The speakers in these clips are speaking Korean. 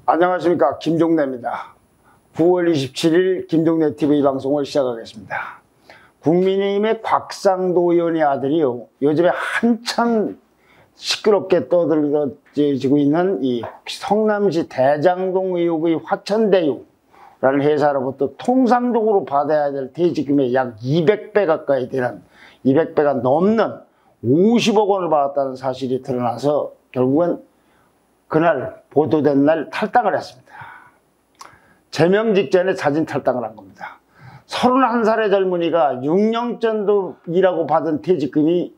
안녕하십니까, 김종래입니다. 9월 27일 김종래 TV 방송을 시작하겠습니다. 국민의힘의 곽상도 의원의 아들이요, 요즘에 한참 시끄럽게 떠들어지고 있는 이 성남시 대장동 의혹의 화천대유라는 회사로부터 통상적으로 받아야 될 퇴직금의 약 200배 가까이 되는, 200배가 넘는 50억 원을 받았다는 사실이 드러나서 결국은 그날 보도된 날 탈당을 했습니다. 제명 직전에 자진 탈당을 한 겁니다. 31살의 젊은이가 6년 전도 일하고 받은 퇴직금이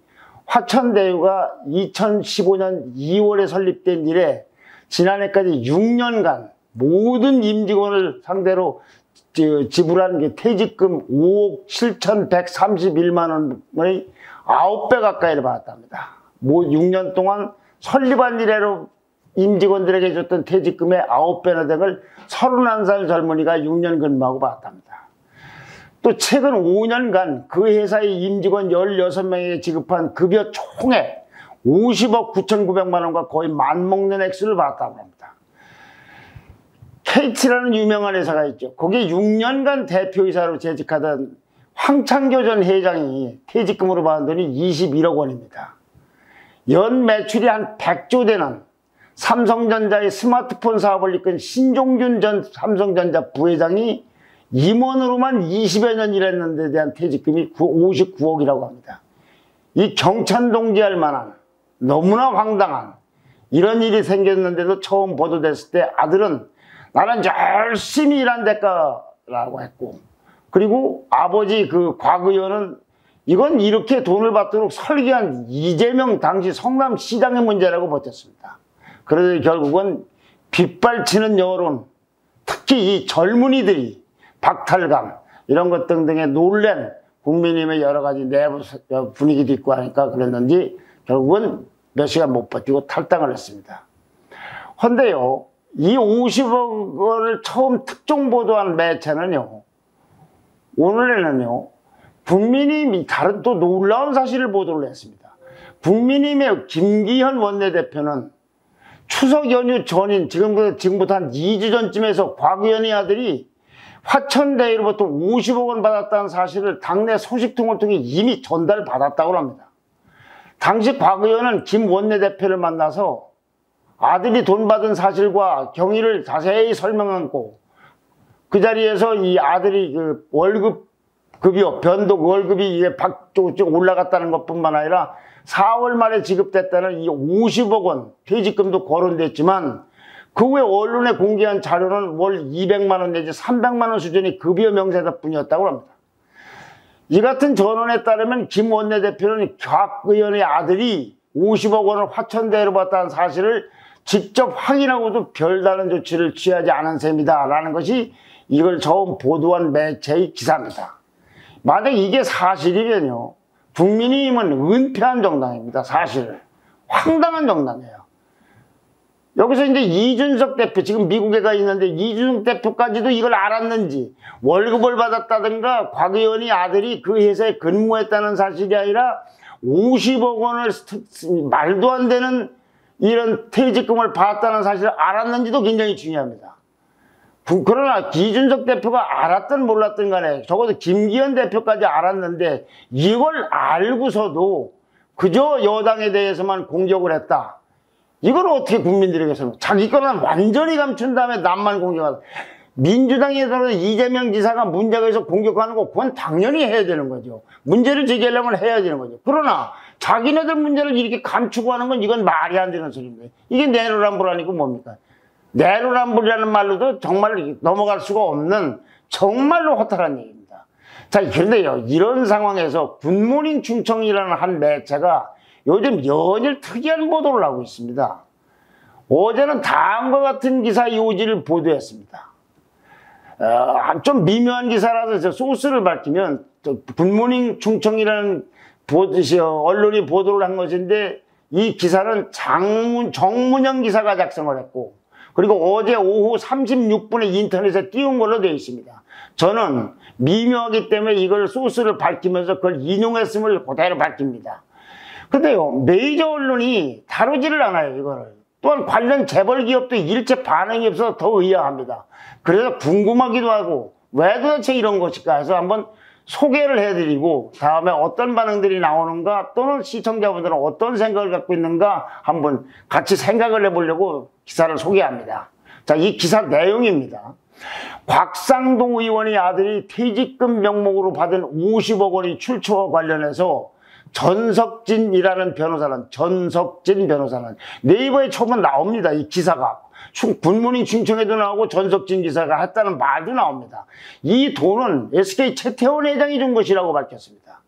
화천대유가 2015년 2월에 설립된 이래 지난해까지 6년간 모든 임직원을 상대로 지불한 퇴직금 5억 7,131만 원의 9배 가까이를 받았답니다. 6년 동안 설립한 이래로 임직원들에게 줬던 퇴직금의 9배나 된 걸 31살 젊은이가 6년 근무하고 받았답니다. 또 최근 5년간 그 회사의 임직원 16명에게 지급한 급여 총액 50억 9,900만 원과 거의 맞먹는 액수를 받았다고 합니다. KT라는 유명한 회사가 있죠. 거기에 6년간 대표이사로 재직하던 황창교 전 회장이 퇴직금으로 받은 돈이 21억 원입니다. 연 매출이 한 100조 되는 삼성전자의 스마트폰 사업을 이끈 신종균 전 삼성전자 부회장이 임원으로만 20여 년 일했는데 대한 퇴직금이 59억이라고 합니다. 이 경찬동지할 만한 너무나 황당한 이런 일이 생겼는데도 처음 보도됐을 때 아들은 나는 열심히 일한 대가라고 했고, 그리고 아버지 곽 의원은 이건 이렇게 돈을 받도록 설계한 이재명 당시 성남시장의 문제라고 버텼습니다. 그래서 결국은 빗발치는 여론, 특히 이 젊은이들이 박탈감 이런 것 등등에 놀란 국민의힘의 여러 가지 내부 분위기도 있고 하니까 그랬는지 결국은 몇 시간 못 버티고 탈당을 했습니다. 그런데요, 이 50억 원을 처음 특종 보도한 매체는요, 오늘에는요, 국민의힘이 다른 또 놀라운 사실을 보도를 했습니다. 국민의힘의 김기현 원내대표는 추석 연휴 전인 지금부터 한 2주 전쯤에서 곽 의원의 아들이 화천대유로부터 50억 원 받았다는 사실을 당내 소식통을 통해 이미 전달받았다고 합니다. 당시 곽 의원은 김 원내대표를 만나서 아들이 돈 받은 사실과 경위를 자세히 설명하고, 그 자리에서 이 아들이 그 급여 변동 월급이 이게 쭉 올라갔다는 것뿐만 아니라 4월 말에 지급됐다는 이 50억 원 퇴직금도 거론됐지만, 그 후에 언론에 공개한 자료는 월 200만 원 내지 300만 원 수준의 급여 명세서뿐이었다고 합니다. 이 같은 전원에 따르면 김 원내대표는 곽 의원의 아들이 50억 원을 화천대유로 받았다는 사실을 직접 확인하고도 별다른 조치를 취하지 않은 셈이다 라는 것이 이걸 처음 보도한 매체의 기사입니다. 만약 이게 사실이면요, 국민의힘은 은폐한 정당입니다. 사실 황당한 정당이에요. 여기서 이제 이준석 대표, 지금 미국에 가 있는데 이준석 대표까지도 이걸 알았는지, 월급을 받았다든가 곽 의원이 아들이 그 회사에 근무했다는 사실이 아니라 50억 원을 말도 안 되는 이런 퇴직금을 받았다는 사실을 알았는지도 굉장히 중요합니다. 그러나 이준석 대표가 알았든 몰랐든 간에 적어도 김기현 대표까지 알았는데, 이걸 알고서도 그저 여당에 대해서만 공격을 했다. 이걸 어떻게 국민들에게서 자기 거는 완전히 감춘 다음에 남만 공격하다. 민주당에서는 이재명 지사가 문제가 있어 공격하는 거, 그건 당연히 해야 되는 거죠. 문제를 제기하려면 해야 되는 거죠. 그러나 자기네들 문제를 이렇게 감추고 하는 건 이건 말이 안 되는 소리입니다. 이게 내로남불 뭡니까? 내로남불이라는 말로도 정말 넘어갈 수가 없는 정말로 허탈한 얘기입니다. 자, 그런데요, 이런 상황에서 굿모닝 충청이라는 한 매체가 요즘 연일 특이한 보도를 하고 있습니다. 어제는 다음과 같은 기사 요지를 보도했습니다. 좀 미묘한 기사라서 소스를 밝히면 굿모닝 충청이라는 언론이 보도를 한 것인데, 이 기사는 정문영 기사가 작성을 했고, 그리고 어제 오후 36분에 인터넷에 띄운 걸로 되어 있습니다. 저는 미묘하기 때문에 이걸 소스를 밝히면서 그걸 인용했음을 그대로 밝힙니다. 근데요, 메이저 언론이 다루지를 않아요, 이거를. 또한 관련 재벌 기업도 일체 반응이 없어서 더 의아합니다. 그래서 궁금하기도 하고, 왜 도대체 이런 것일까 해서 한번 소개를 해드리고, 다음에 어떤 반응들이 나오는가, 또는 시청자분들은 어떤 생각을 갖고 있는가 한번 같이 생각을 해보려고 기사를 소개합니다. 자, 이 기사 내용입니다. 곽상도 의원의 아들이 퇴직금 명목으로 받은 50억 원의 출처와 관련해서 전석진이라는 변호사는, 네이버에 처음 나옵니다. 이 기사가. 굿모닝 충청에도 나오고 전석진 기사가 했다는 말도 나옵니다. 이 돈은 SK 최태원 회장이 준 것이라고 밝혔습니다.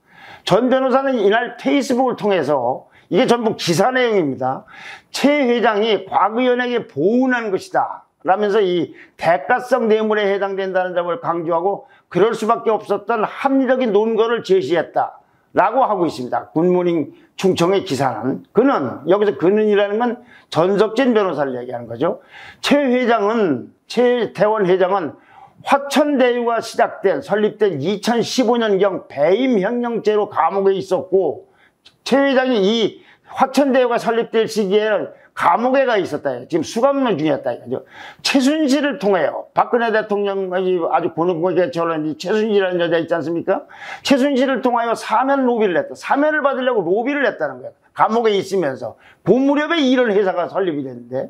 전 변호사는 이날 페이스북을 통해서, 이게 전부 기사 내용입니다. 최 회장이 곽 의원에게 보훈한 것이다 라면서 이 대가성 뇌물에 해당된다는 점을 강조하고, 그럴 수밖에 없었던 합리적인 논거를 제시했다 라고 하고 있습니다. 굿모닝 충청의 기사는. 여기서 그는이라는 건 전석진 변호사를 얘기하는 거죠. 최태원 회장은 화천대유가 설립된 2015년경 배임형령죄로 감옥에 있었고, 최 회장이 이 화천대유가 설립될 시기에는 감옥에 가 있었다. 지금 수감령 중이었다. 최순실을 통해요. 박근혜 대통령이 아주 고능하게 저런 최순실이라는 여자 있지 않습니까? 최순실을 통하여 사면 로비를 했다. 사면을 받으려고 로비를 했다는 거예요. 감옥에 있으면서. 그 무렵에 이런 회사가 설립이 됐는데,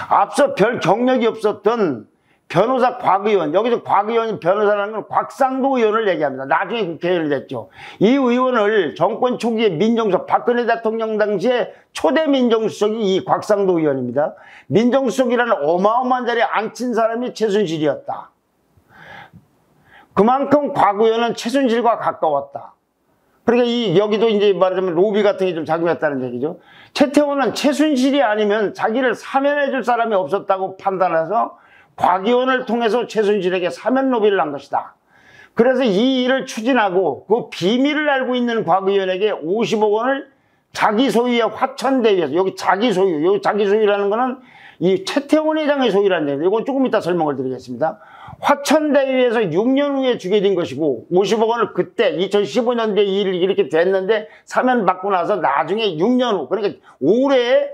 앞서 별 경력이 없었던 변호사 곽 의원, 여기서 곽 의원이 변호사라는 건 곽상도 의원을 얘기합니다. 나중에 국회의원이 됐죠. 이 의원을 정권 초기에 민정수석, 박근혜 대통령 당시에 초대 민정수석이 이 곽상도 의원입니다. 민정수석이라는 어마어마한 자리에 앉힌 사람이 최순실이었다. 그만큼 곽 의원은 최순실과 가까웠다. 그러니까 여기도 이제 말하자면 로비 같은 게 좀 작용했다는 얘기죠. 최태원은 최순실이 아니면 자기를 사면해줄 사람이 없었다고 판단해서 곽 의원을 통해서 최순실에게 사면 로비를 한 것이다. 그래서 이 일을 추진하고 그 비밀을 알고 있는 곽 의원에게 50억 원을 자기 소유의 화천대유에서, 여기 자기 소유라는 거는 이 최태원 회장의 소유라는 얘기예요. 이건 조금 이따 설명을 드리겠습니다. 화천대유에서 6년 후에 주게 된 것이고, 50억 원을 그때 2015년도에 일이 이렇게 됐는데 사면 받고 나서 나중에 6년 후, 그러니까 올해에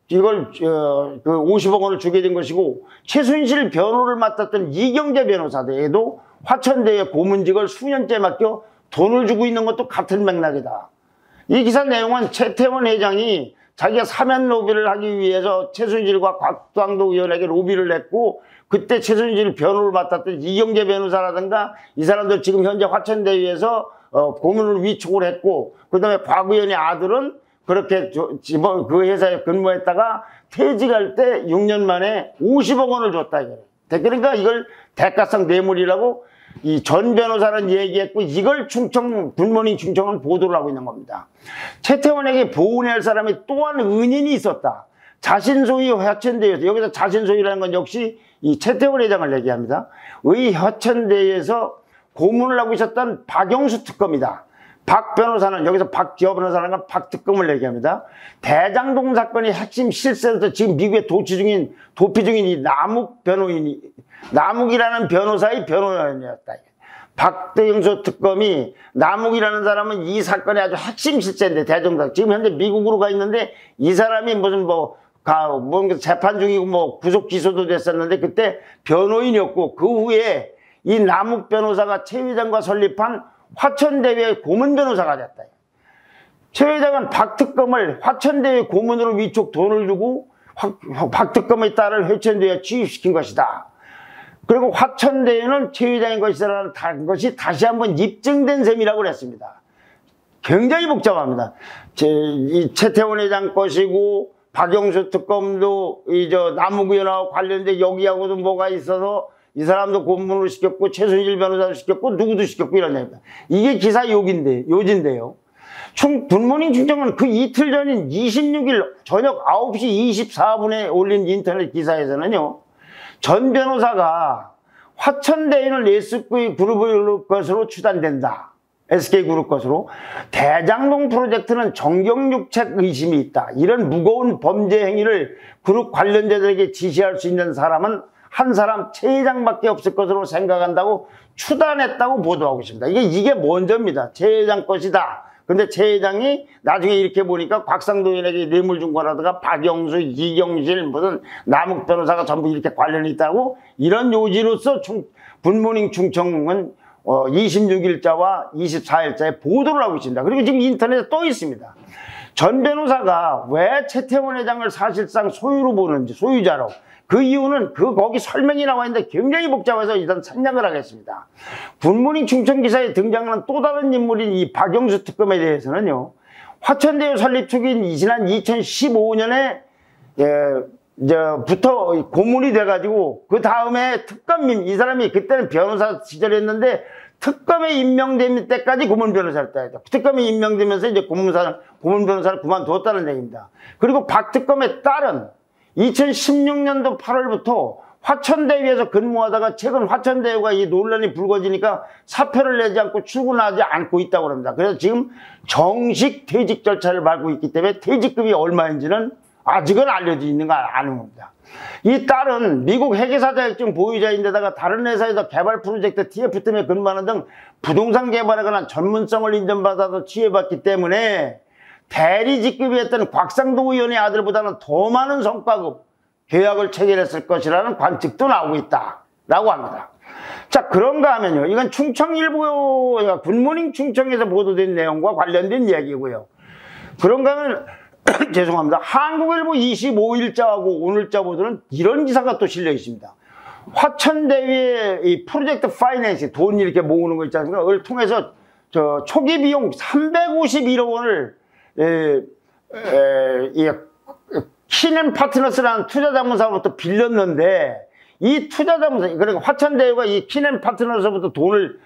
이걸 그 50억 원을 주게 된 것이고, 최순실 변호를 맡았던 이경재 변호사에도 화천대유의 고문직을 수년째 맡겨 돈을 주고 있는 것도 같은 맥락이다. 이 기사 내용은 최태원 회장이 자기가 사면 로비를 하기 위해서 최순실과 곽상도 의원에게 로비를 했고, 그때 최순실 변호를 맡았던 이경재 변호사라든가 이 사람들 지금 현재 화천대유에서 고문을 위촉을 했고, 그 다음에 곽 의원의 아들은 그렇게 그 회사에 근무했다가 퇴직할 때 6년 만에 50억 원을 줬다. 그러니까 이걸 대가성 뇌물이라고 이 전 변호사는 얘기했고, 이걸 굿모닝 충청은 보도를 하고 있는 겁니다. 최태원에게 보훈할 사람이 또한 은인이 있었다. 자신 소유 화천대유에서, 여기서 자신 소유라는 건 역시 이 최태원 회장을 얘기합니다. 의 화천대유에서 고문을 하고 있었던 박영수 특검이다. 박 변호사는, 여기서 박지호 변호사라는 건 박 특검을 얘기합니다. 대장동 사건의 핵심 실세에서 지금 미국에 도피 중인 이 남욱이라는 변호사의 변호인이었다. 박영수 특검이, 남욱이라는 사람은 이 사건의 아주 핵심 실세인데, 대장동, 지금 현재 미국으로 가 있는데, 이 사람이 무슨 뭔가 재판 중이고 구속 기소도 됐었는데, 그때 변호인이었고, 그 후에 이 남욱 변호사가 최 회장과 설립한 화천대유의 고문 변호사가 됐다. 최 회장은 박 특검을 화천대유 고문으로 위촉 돈을 주고 박 특검의 딸을 화천대유에 취입시킨 것이다. 그리고 화천대유는 최 회장인 것이라는 것이 다시 한번 입증된 셈이라고 그랬습니다. 굉장히 복잡합니다. 이 최태원 회장 것이고, 박영수 특검도 남욱 의원하고 관련된 여기하고도 뭐가 있어서 이 사람도 고문을 시켰고, 최순실 변호사도 시켰고, 누구도 시켰고, 이런 얘기입니다. 이게 기사 요지인데요. 굿모닝 충청은 그 이틀 전인 26일 저녁 9시 24분에 올린 인터넷 기사에서는요, 전 변호사가 화천대유는 네스코의 그룹의 것으로 추단된다. SK그룹 것으로 대장동 프로젝트는 정경유착 의심이 있다. 이런 무거운 범죄 행위를 그룹 관련자들에게 지시할 수 있는 사람은 한 사람 최 회장밖에 없을 것으로 생각한다고 추단했다고 보도하고 있습니다. 이게 먼저입니다. 최 회장 것이다. 근데 최 회장이 나중에 이렇게 보니까 곽상도인에게 뇌물 준 거라든가 박영수, 이경실, 무슨 남욱 변호사가 전부 이렇게 관련이 있다고 이런 요지로서 굿모닝 충청은 26일자와 24일자에 보도를 하고 있습니다. 그리고 지금 인터넷에 또 있습니다. 전 변호사가 왜 최태원 회장을 사실상 소유로 보는지, 소유자로. 그 이유는 거기 설명이 나와 있는데 굉장히 복잡해서 일단 생략을 하겠습니다. 굿모닝 충청 기사에 등장하는 또 다른 인물인 이 박영수 특검에 대해서는요, 화천대유 설립 초기인 지난 2015년에 부터 고문이 돼가지고 그 다음에 특검임, 이 사람이 그때는 변호사 시절이었는데 특검에 임명될 때까지 고문 변호사를 했다. 특검에 임명되면서 이제 고문 변호사를 그만두었다는 얘기입니다. 그리고 박 특검의 딸은 2016년도 8월부터 화천대유에서 근무하다가 최근 화천대유가 이 논란이 불거지니까 사표를 내지 않고 출근하지 않고 있다고 합니다. 그래서 지금 정식 퇴직 절차를 밟고 있기 때문에 퇴직금이 얼마인지는 아직은 알려져 있는 거 아는 겁니다. 이 딸은 미국 회계사 자격증 보유자인데다가 다른 회사에서 개발 프로젝트 TF 때문에 근무하는 등 부동산 개발에 관한 전문성을 인정받아서 취해봤기 때문에 대리 직급이었던 곽상도 의원의 아들보다는 더 많은 성과급 계약을 체결했을 것이라는 관측도 나오고 있다라고 합니다. 자, 그런가 하면요. 이건 충청일보, 굿모닝 충청에서 보도된 내용과 관련된 이야기고요. 그런가 하면 죄송합니다. 한국일보 25일자하고 오늘자 보도는 이런 기사가 또 실려 있습니다. 화천대유의 이 프로젝트 파이낸싱, 돈 이렇게 모으는 거 있지 않습니까? 그걸 통해서 초기 비용 351억 원을 키넨 파트너스라는 투자자문사로부터 빌렸는데, 이 투자자문사, 그러니까 화천대유가 이 키넨 파트너스로부터 돈을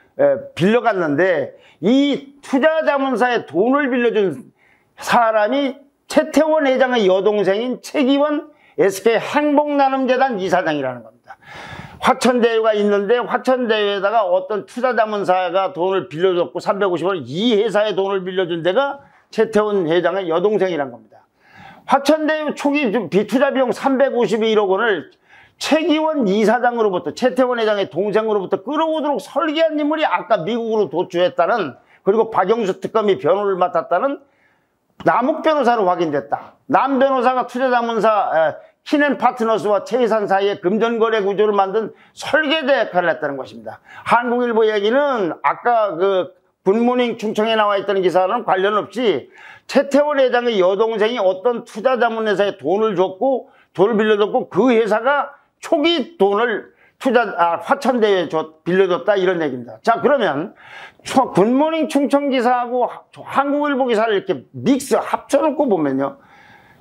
빌려갔는데, 이 투자자문사에 돈을 빌려준 사람이 최태원 회장의 여동생인 최기원 SK 행복나눔재단 이사장이라는 겁니다. 화천대유가 있는데 화천대유에다가 어떤 투자자문사가 돈을 빌려줬고 350원, 이 회사에 돈을 빌려준 데가 최태원 회장의 여동생이란 겁니다. 화천대유 초기 비투자 비용 351억 원을 최기원 이사장으로부터, 최태원 회장의 동생으로부터 끌어오도록 설계한 인물이 아까 미국으로 도주했다는, 그리고 박영수 특검이 변호를 맡았다는 남욱 변호사로 확인됐다. 남 변호사가 투자자문사 키넨 파트너스와 최희산 사이에 금전거래 구조를 만든 설계자 역할을 했다는 것입니다. 한국일보 얘기는 아까 굿모닝 충청에 나와 있다는 기사는 관련 없이 최태원 회장의 여동생이 어떤 투자자문회사에 돈을 줬고, 돈을 빌려줬고, 그 회사가 초기 돈을 화천대유에 빌려줬다, 이런 얘기입니다. 자, 그러면 굿모닝 충청 기사하고 한국일보 기사를 이렇게 합쳐놓고 보면요,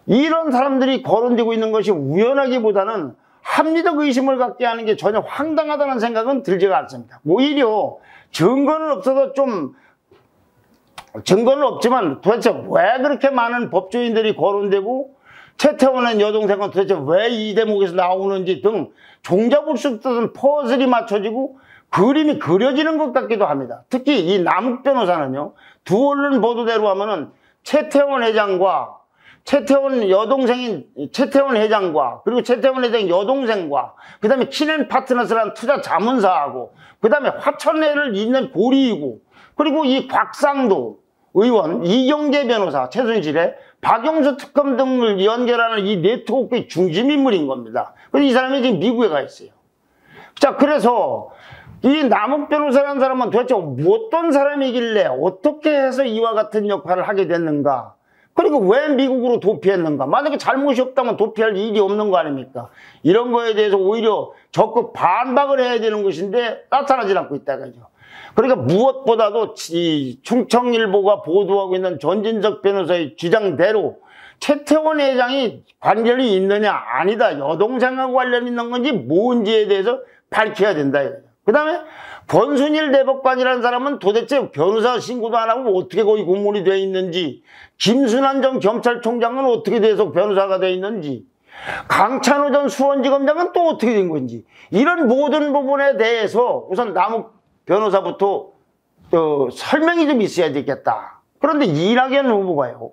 이런 사람들이 거론되고 있는 것이 우연하기보다는 합리적 의심을 갖게 하는 게 전혀 황당하다는 생각은 들지가 않습니다. 오히려 증거는 없어도 증거는 없지만 도대체 왜 그렇게 많은 법조인들이 거론되고 최태원의 여동생은 도대체 왜 이 대목에서 나오는지 등 종잡을 수 없던 퍼즐이 맞춰지고 그림이 그려지는 것 같기도 합니다. 특히 이 남욱 변호사는요, 두 언론 보도대로 하면은 최태원 회장과 최태원 여동생인 최태원 회장과, 그리고 최태원 회장 여동생과, 그 다음에 키넨 파트너스라는 투자 자문사하고, 그 다음에 화천대유를 잇는 고리이고, 그리고 이 곽상도 의원, 이경재 변호사, 최순실의 박영수 특검 등을 연결하는 이 네트워크의 중심인물인 겁니다. 그래서 이 사람이 지금 미국에 가 있어요. 자, 그래서 이 남욱 변호사라는 사람은 도대체 어떤 사람이길래 어떻게 해서 이와 같은 역할을 하게 됐는가? 그리고 왜 미국으로 도피했는가? 만약에 잘못이 없다면 도피할 일이 없는 거 아닙니까? 이런 거에 대해서 오히려 적극 반박을 해야 되는 것인데 나타나지 않고 있다, 그죠? 그러니까 무엇보다도 이 충청일보가 보도하고 있는 전진석 변호사의 주장대로 최태원 회장이 관련이 있느냐, 아니다, 여동생하고 관련이 있는 건지 뭔지에 대해서 밝혀야 된다, 이거죠. 그 다음에 권순일 대법관이라는 사람은 도대체 변호사 신고도 안 하고 어떻게 거기 고문이 되어 있는지, 김순환 전 경찰총장은 어떻게 돼서 변호사가 되어 있는지, 강찬호 전 수원지검장은 또 어떻게 된 건지, 이런 모든 부분에 대해서 우선 남욱 변호사부터 설명이 좀 있어야 되겠다. 그런데 이낙연 후보가요.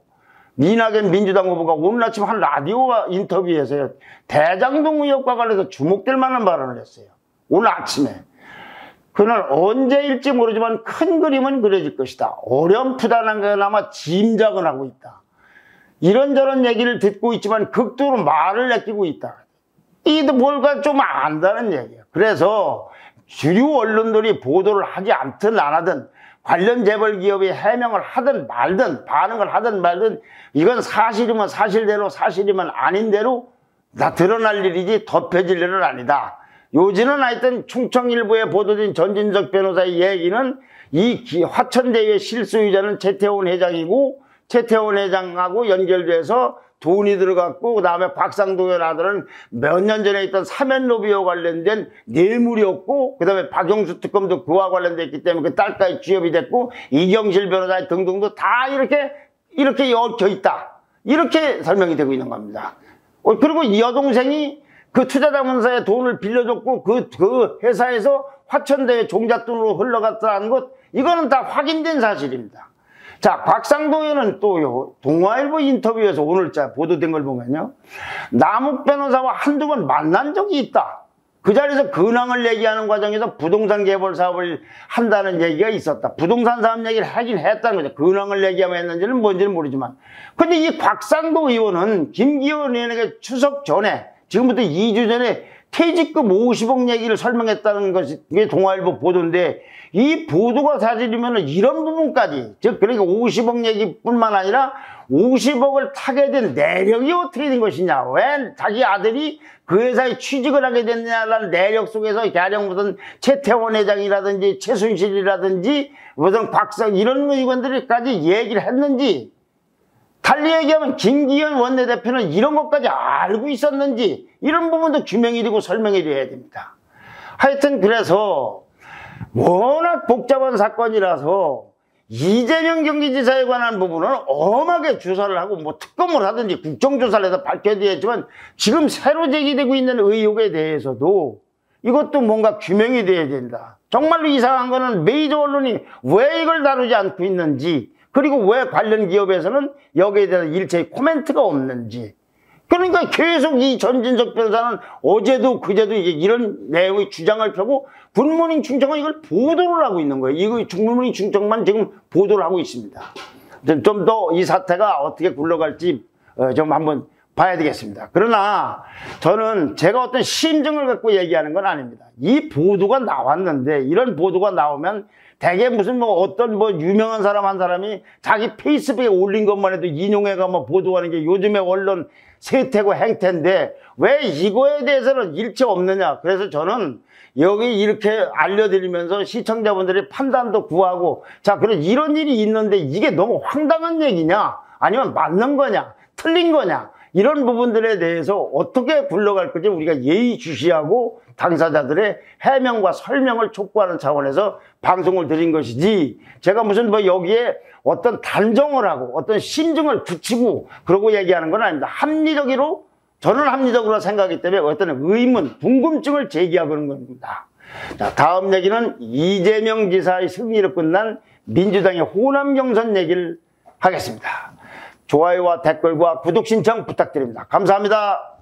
이낙연 민주당 후보가 오늘 아침 한 라디오 인터뷰에서요. 대장동 의혹과 관련해서 주목될 만한 발언을 했어요. 오늘 아침에. 그날 언제일지 모르지만 큰 그림은 그려질 것이다. 어렴풋한 거나마 짐작은 하고 있다. 이런저런 얘기를 듣고 있지만 극도로 말을 아끼고 있다. 이도 뭘까 좀 안다는 얘기예요. 그래서 주류 언론들이 보도를 하지 않든 안 하든 관련 재벌 기업이 해명을 하든 말든 반응을 하든 말든 이건 사실이면 사실대로 사실이면 아닌대로 다 드러날 일이지 덮여질 일은 아니다. 요지는 하여튼 충청일보에 보도된 전진석 변호사의 얘기는 이 화천대유의 실소유자는 최태원 회장이고 최태원 회장하고 연결돼서 돈이 들어갔고 그다음에 곽상도의 아들은 몇 년 전에 있던 사면로비와 관련된 뇌물이었고 그다음에 박영수 특검도 그와 관련됐기 때문에 그 딸까지 취업이 됐고 이경실 변호사 등등도 다 이렇게 얽혀 있다. 이렇게 설명이 되고 있는 겁니다. 그리고 이 여동생이 그 투자자문사에 돈을 빌려줬고 그 회사에서 화천대유 종잣돈으로 흘러갔다는 것 이거는 다 확인된 사실입니다. 자, 곽상도 의원은 또요, 동아일보 인터뷰에서 오늘자 보도된 걸 보면요. 남욱 변호사와 한두 번 만난 적이 있다. 그 자리에서 근황을 얘기하는 과정에서 부동산 개발 사업을 한다는 얘기가 있었다. 부동산 사업 얘기를 하긴 했다는 거죠. 근황을 얘기하면 했는지는 뭔지는 모르지만. 근데 이 곽상도 의원은 김기현 의원에게 추석 전에, 지금부터 2주 전에 퇴직금 50억 얘기를 설명했다는 것이 동아일보 보도인데 이 보도가 사실이면 이런 부분까지 즉 그러니까 50억 얘기뿐만 아니라 50억을 타게 된 내력이 어떻게 된 것이냐 왜 자기 아들이 그 회사에 취직을 하게 됐냐라는 내력 속에서 가령 무슨 최태원 회장이라든지 최순실이라든지 무슨 곽상 이런 의원들까지 얘기를 했는지 달리 얘기하면 김기현 원내대표는 이런 것까지 알고 있었는지 이런 부분도 규명이 되고 설명이 돼야 됩니다. 하여튼 그래서 워낙 복잡한 사건이라서 이재명 경기지사에 관한 부분은 엄하게 조사를 하고 뭐 특검을 하든지 국정조사를 해서 밝혀야 되겠지만 지금 새로 제기되고 있는 의혹에 대해서도 이것도 뭔가 규명이 돼야 된다. 정말로 이상한 거는 메이저 언론이 왜 이걸 다루지 않고 있는지 그리고 왜 관련 기업에서는 여기에 대해서 일체의 코멘트가 없는지. 그러니까 계속 이 전진석 변호사는 어제도 그제도 이런 내용의 주장을 펴고 굿모닝 충청은 이걸 보도를 하고 있는 거예요. 이거 굿모닝 충청만 지금 보도를 하고 있습니다. 좀 더 이 사태가 어떻게 굴러갈지 좀 한번 봐야 되겠습니다. 그러나 저는 제가 어떤 심증을 갖고 얘기하는 건 아닙니다. 이 보도가 나왔는데 이런 보도가 나오면 대개 무슨 어떤 유명한 사람 한 사람이 자기 페이스북에 올린 것만 해도 인용해가 보도하는 게 요즘의 언론 세태고 행태인데 왜 이거에 대해서는 일체 없느냐. 그래서 저는 여기 이렇게 알려드리면서 시청자분들의 판단도 구하고 자, 그럼 이런 일이 있는데 이게 너무 황당한 얘기냐 아니면 맞는 거냐 틀린 거냐 이런 부분들에 대해서 어떻게 굴러갈 건지 우리가 예의주시하고 당사자들의 해명과 설명을 촉구하는 차원에서 방송을 드린 것이지 제가 무슨 여기에 어떤 단정을 하고 어떤 심증을 붙이고 그러고 얘기하는 건 아닙니다. 합리적으로 저는 합리적으로 생각하기 때문에 어떤 의문, 궁금증을 제기하는 겁니다. 자, 다음 얘기는 이재명 지사의 승리로 끝난 민주당의 호남 경선 얘기를 하겠습니다. 좋아요와 댓글과 구독 신청 부탁드립니다. 감사합니다.